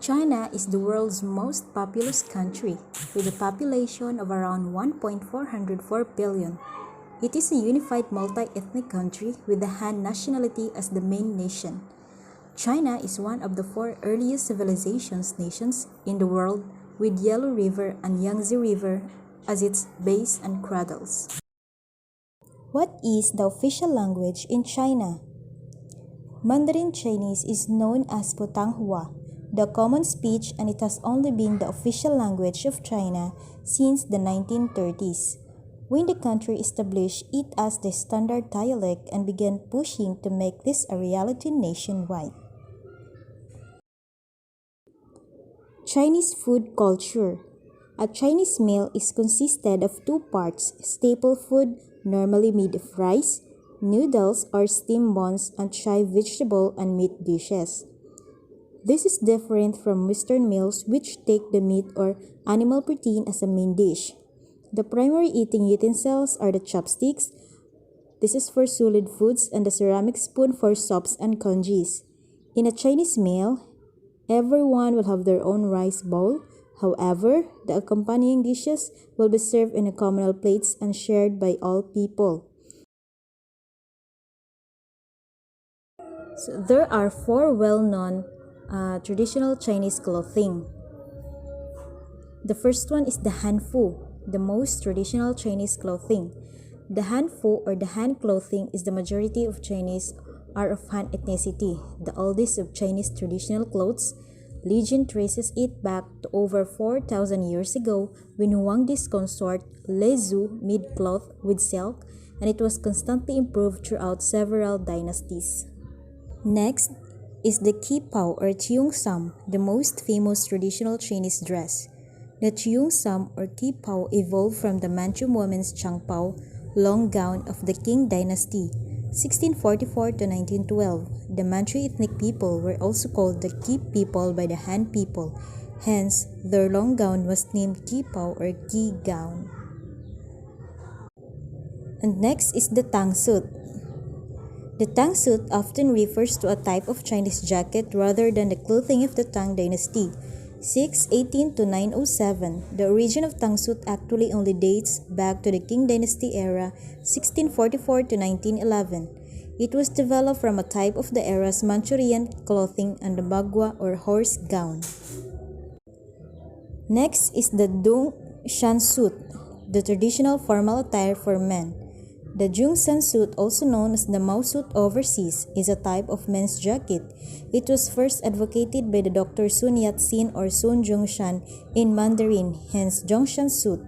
China is the world's most populous country, with a population of around 1.404 billion. It is a unified multi-ethnic country with the Han nationality as the main nation. China is one of the four earliest civilizations nations in the world, with Yellow River and Yangtze River as its base and cradles. What is the official language in China? Mandarin Chinese is known as Putonghua, the common speech, and it has only been the official language of China since the 1930s, when the country established it as the standard dialect and began pushing to make this a reality nationwide. Chinese food culture. A Chinese meal is consisted of two parts: staple food, normally made of rice, noodles or steamed buns, and chive vegetable and meat dishes. This is different from Western meals, which take the meat or animal protein as a main dish. The primary eating utensils are the chopsticks. This is for solid foods, and the ceramic spoon for soups and congis. In a Chinese meal, everyone will have their own rice bowl. However, the accompanying dishes will be served in a communal plates and shared by all people. So there are four well-known traditional Chinese clothing. The first one is the Hanfu, the most traditional Chinese clothing. The Hanfu or the Han clothing is the majority of Chinese are of Han ethnicity, the oldest of Chinese traditional clothes. Legend traces it back to over 4,000 years ago when Huangdi's consort Le Zhu made cloth with silk, and it was constantly improved throughout several dynasties. Next is the Qipao or Cheongsam, the most famous traditional Chinese dress. The Cheongsam or Qipao evolved from the Manchu women's Changpao long gown of the Qing dynasty, 1644 to 1912. The Manchu ethnic people were also called the Qi people by the Han people. Hence, their long gown was named Qipao or Qi gown. And next is the Tang suit. The Tang suit often refers to a type of Chinese jacket rather than the clothing of the Tang dynasty, 618 to 907. The origin of Tang suit actually only dates back to the Qing dynasty era, 1644 to 1911. It was developed from a type of the era's Manchurian clothing and the bagua or horse gown. Next is the Dung Shan suit, the traditional formal attire for men. The Jungsan suit, also known as the Mao suit overseas, is a type of men's jacket. It was first advocated by the Dr. Sun Yat-sen or Sun Jung-shan in Mandarin, hence Zhongshan suit.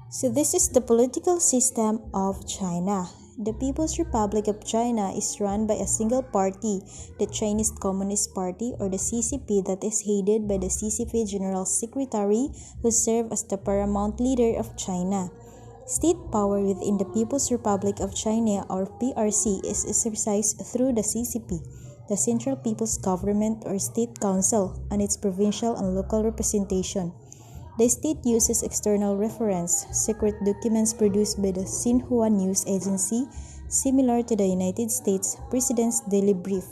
So this is the political system of China. The People's Republic of China is run by a single party, the Chinese Communist Party or the CCP, that is headed by the CCP General Secretary, who serves as the paramount leader of China. State power within the People's Republic of China or PRC is exercised through the CCP, the Central People's Government or State Council, and its provincial and local representation. The state uses external reference, secret documents produced by the Xinhua News Agency, similar to the United States President's Daily Brief.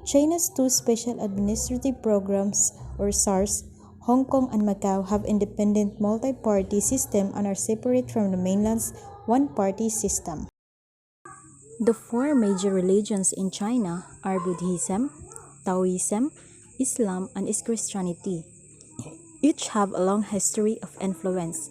China's two special administrative programs or SARS, Hong Kong and Macau, have independent multi-party system and are separate from the mainland's one-party system. The four major religions in China are Buddhism, Taoism, Islam, and Christianity. Each have a long history of influence.